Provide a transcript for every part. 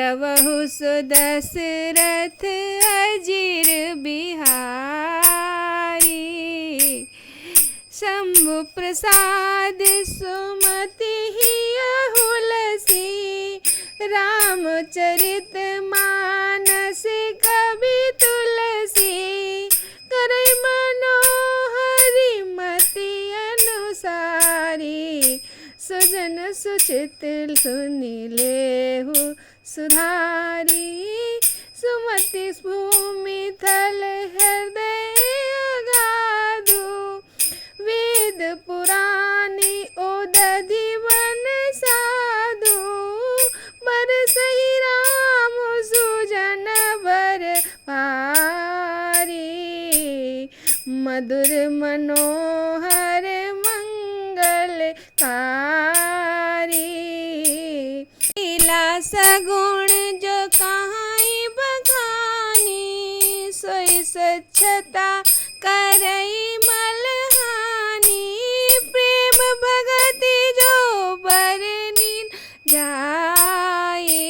द्रवहु सो दशरथ अजिर बिहारी। शंभु प्रसाद सुमति हुलसी, रामचरित मानस कवि तुलसी। करई मनोहरि मति अनुसारी, सुजन सुचित सुनि लेहु सुधारी। सुमति भूमि थल हृदय अगाधु, वेद पुराणी ओदधि वन साधु। बरसहि राम सुजन बर पारी, मधुर मनोहर मंगलकारी। लीला सगुण जो कहाई बखानी, सोई स्वच्छता करई मलहानी। प्रेम भगति जो बरनी जाई,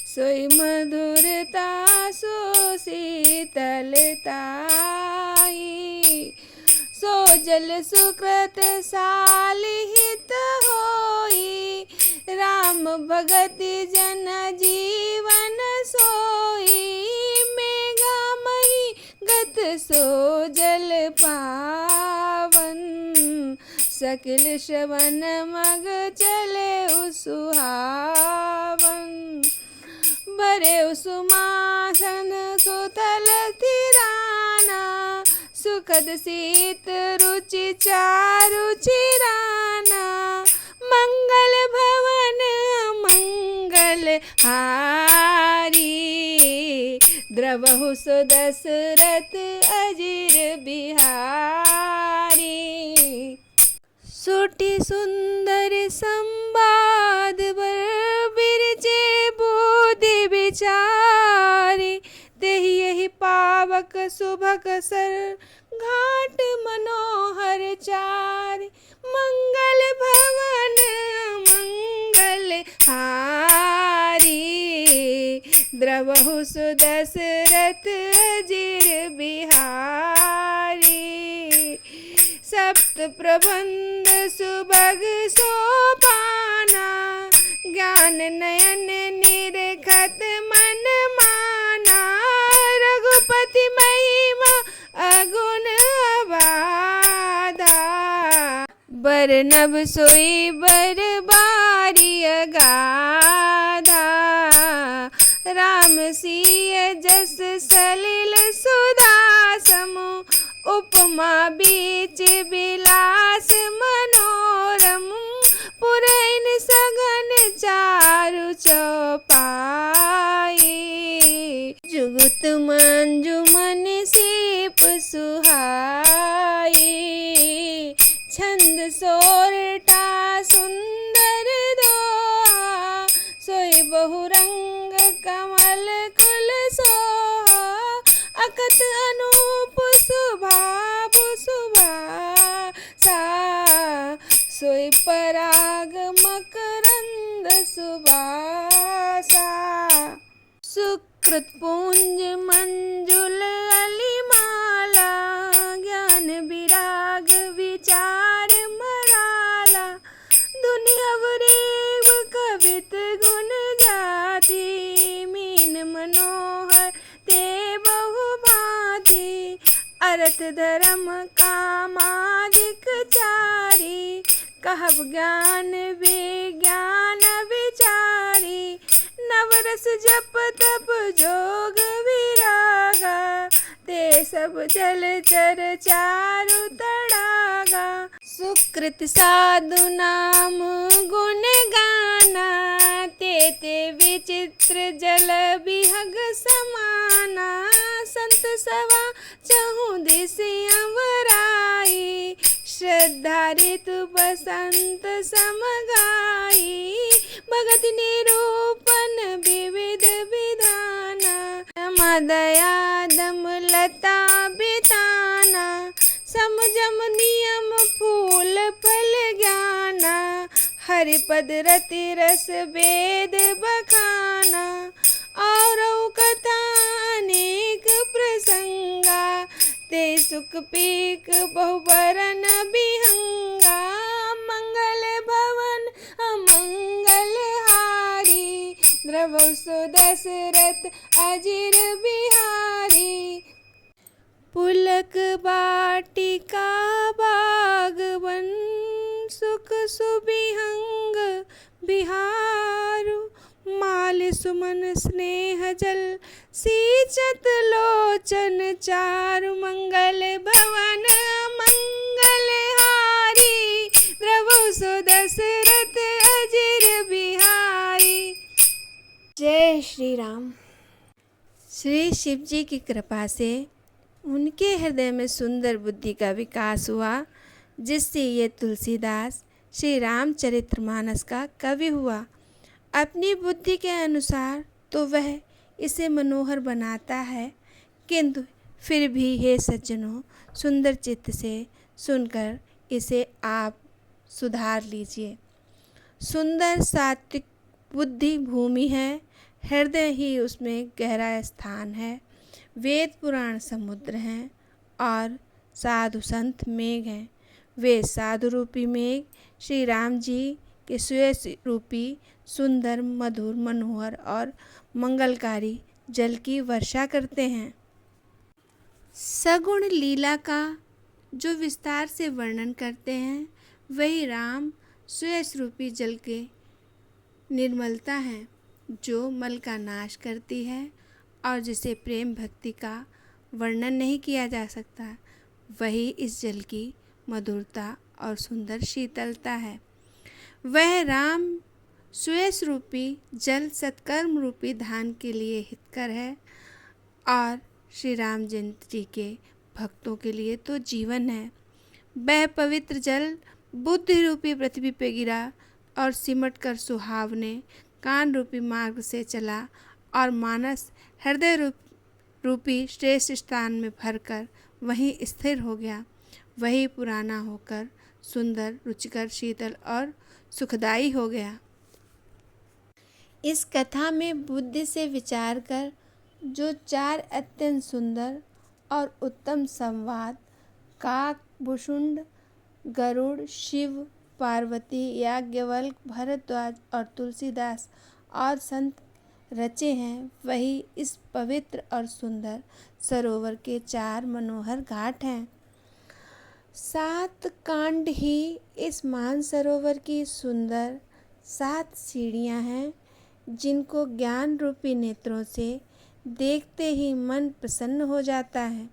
सोई मधुरता सो शीतलताई। सो जल सुकृत सालिहित होई, राम भगति जन जीवन सोई। मेघा मही गत सो जल पावन, सकल श्रवण मग चले सुहावन। भरे सुमासन सुतल थिराना, सुखद शीत रुचि चारु चिराना। मंगल भवन मंगल हारी, द्रवहु सो दशरथ अजिर बिहारी। सोटी सुंदर संवाद बर बिरजे बोधि विचारी। तेहि यही पावक सुभग सर घाट मनोहर चारि। मंगल भवन मंगल हारी, द्रवहु सो दशरथ अजिर बिहारी। सप्त प्रबंध सुभग सोपाना, ज्ञान नयन निरखत मन माना। रघुपति महिमा अगुण अबाधा, बरनब सोई बर बारी अगाधा। राम सिय जस सलिल सुधा समु, उपमा बीच बिलास मनोरम। पुरैन सघन चारु चौपाई, जुगत मंजुमन सीप सुहाई। छंद सोरठा सुंदर दोहा, सोई बहुरंग कमल कुल सोहा। अकत अनूप सुभाव सुभाषा, सोई पराग मकरंद सुबासा। सुकृत पुंज मंजुल अलिमाला, ज्ञान विराग विचार मराला। धुनि अवरेव कवित गुण जाति, मीन मनोहर ते बहु भांति। अर्थ धर्म कामादिक चारि, कहब ज्ञान विज्ञान विचारी। नवरस जप तप जोग विरागा, ते सब जल चर चारु तड़ागा। सुकृत साधु नाम गुण गाना, ते विचित्र जल बिहग समाना। संत सवा चहु दिस अवराई, श्रद्धा ऋतु बसंत समगाई। भगत निरूपण विविध विधाना, मदया दम लता बिताना। समझम नियम फूल फल ज्ञाना, हरिपद रति रस वेद बखाना, और कथा अनेक प्रसंगा, ते सुख पीक बहुबरन बिहंगा, मंगल भवन अमंगल हारी, द्रवौ सो दशरथ अजिर बिहारी। पुलक बाटिका बागवन, सुख सुबिहंग बिहारु, माल सुमन स्नेह जल सींचत लोचन चारु, मंगल भवन मंगल हारी, द्रवौ सो दशरथ अजिर बिहारी। जय श्री राम। श्री शिव जी की कृपा से उनके हृदय में सुंदर बुद्धि का विकास हुआ, जिससे ये तुलसीदास श्री रामचरितमानस का कवि हुआ। अपनी बुद्धि के अनुसार तो वह इसे मनोहर बनाता है, किंतु फिर भी हे सज्जनों, सुंदर चित्त से सुनकर इसे आप सुधार लीजिए। सुंदर सात्विक बुद्धि भूमि है, हृदय ही उसमें गहरा स्थान है। वेद पुराण समुद्र हैं और साधु संत मेघ हैं। वे साधु रूपी मेघ श्री राम जी के सुयश रूपी सुंदर मधुर मनोहर और मंगलकारी जल की वर्षा करते हैं। सगुण लीला का जो विस्तार से वर्णन करते हैं, वही राम सुयश रूपी जल के निर्मलता है, जो मल का नाश करती है और जिसे प्रेम भक्ति का वर्णन नहीं किया जा सकता। वही इस जल की मधुरता और सुंदर शीतलता है। वह राम सुयश रूपी जल सत्कर्म रूपी धान के लिए हितकर है और श्री रामचंद्र जी के भक्तों के लिए तो जीवन है। वह पवित्र जल बुद्धि रूपी पृथ्वी पे गिरा और सिमट कर सुहावने कान रूपी मार्ग से चला और मानस हृदय रूपी श्रेष्ठ स्थान में भरकर वहीं स्थिर हो गया। वही पुराना होकर सुंदर, रुचिकर, शीतल और सुखदायी हो गया। इस कथा में बुद्धि से विचार कर जो चार अत्यंत सुंदर और उत्तम संवाद काक, भुषुंड, गरुड़, शिव, पार्वती, याज्ञवल्क, भरद्वाज और तुलसीदास और संत रचे हैं, वही इस पवित्र और सुंदर सरोवर के चार मनोहर घाट हैं। 7 कांड ही इस मान सरोवर की सुंदर 7 सीढ़ियां हैं, जिनको ज्ञान रूपी नेत्रों से देखते ही मन प्रसन्न हो जाता है।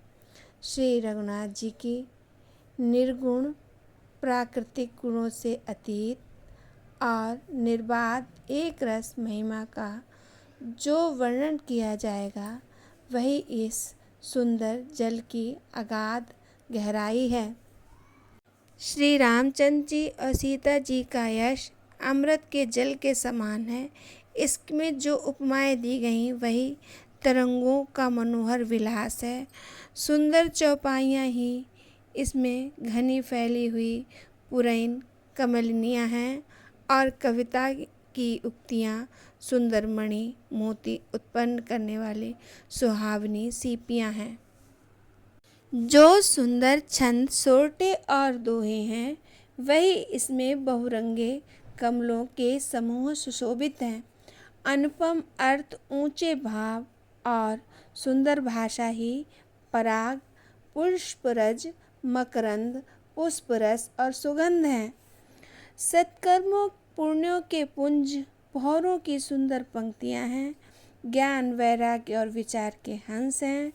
श्री रघुनाथ जी की निर्गुण प्राकृतिक गुणों से अतीत और निर्बाध एक रस महिमा का जो वर्णन किया जाएगा, वही इस सुंदर जल की अगाध गहराई है। श्री रामचंद्र जी और सीता जी का यश अमृत के जल के समान है। इसमें जो उपमाएं दी गई वही तरंगों का मनोहर विलास है। सुंदर चौपाइयाँ ही इसमें घनी फैली हुई पुरैन कमलिनियाँ हैं और कविता की उक्तियाँ सुंदर मणि मोती उत्पन्न करने वाली सुहावनी सीपियाँ हैं। जो सुंदर छंद, सोरठे और दोहे हैं, वही इसमें बहुरंगे कमलों के समूह सुशोभित हैं। अनुपम अर्थ, ऊंचे भाव और सुंदर भाषा ही पराग, पुष्परज, मकरंद, पुष्परस और सुगंध हैं। सत्कर्मों पुण्यों के पुंज, भौरों की सुंदर पंक्तियां हैं। ज्ञान, वैराग्य और विचार के हंस हैं।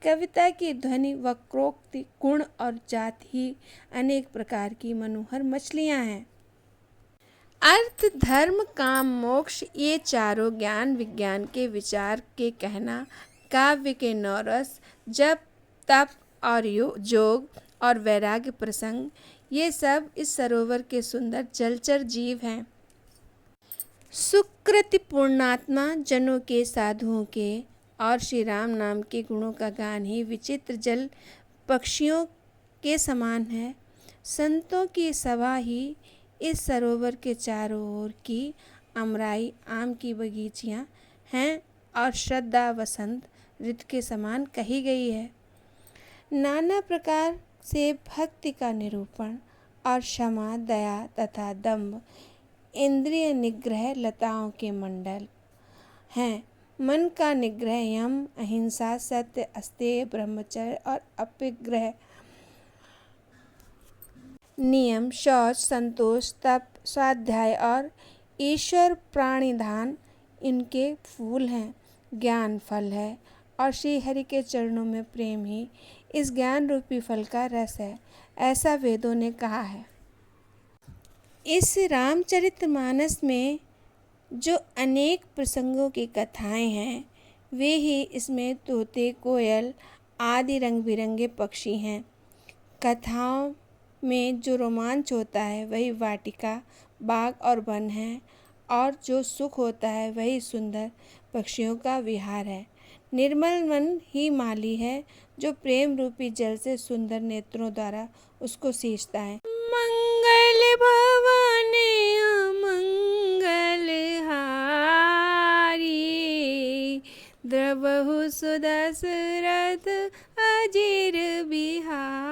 कविता की ध्वनि, वक्रोक्ति, गुण और जाति ही अनेक प्रकार की मनोहर मछलियां हैं। अर्थ, धर्म, काम, मोक्ष, ये चारों ज्ञान विज्ञान के विचार के कहना, काव्य के नौरस, जप, तप और जोग और वैराग्य प्रसंग, ये सब इस सरोवर के सुंदर जलचर जीव हैं। सुकृति पूर्णात्मा जनों के, साधुओं के और श्री राम नाम के गुणों का गान ही विचित्र जल पक्षियों के समान है। संतों की सभा ही इस सरोवर के चारों ओर की अमराई आम की बगीचियाँ हैं और श्रद्धा वसंत ऋतु के समान कही गई है। नाना प्रकार से भक्ति का निरूपण और क्षमा, दया तथा दम्भ इंद्रिय निग्रह लताओं के मंडल हैं। मन का निग्रह यम, अहिंसा, सत्य, अस्तेय, ब्रह्मचर्य और अपिग्रह नियम, शौच, संतोष, तप, स्वाध्याय और ईश्वर प्राणिधान इनके फूल हैं। ज्ञान फल है और श्री हरि के चरणों में प्रेम ही इस ज्ञान रूपी फल का रस है, ऐसा वेदों ने कहा है। इस रामचरितमानस में जो अनेक प्रसंगों की कथाएं हैं, वे ही इसमें तोते, कोयल आदि रंग बिरंगे पक्षी हैं। कथाओं में जो रोमांच होता है वही वाटिका, बाग और वन है, और जो सुख होता है वही सुंदर पक्षियों का विहार है। निर्मल मन ही माली है, जो प्रेम रूपी जल से सुंदर नेत्रों द्वारा उसको सींचता है। मंगल भवन अमंगल हारी, द्रवहु सुदशरथ अजिर बिहारी।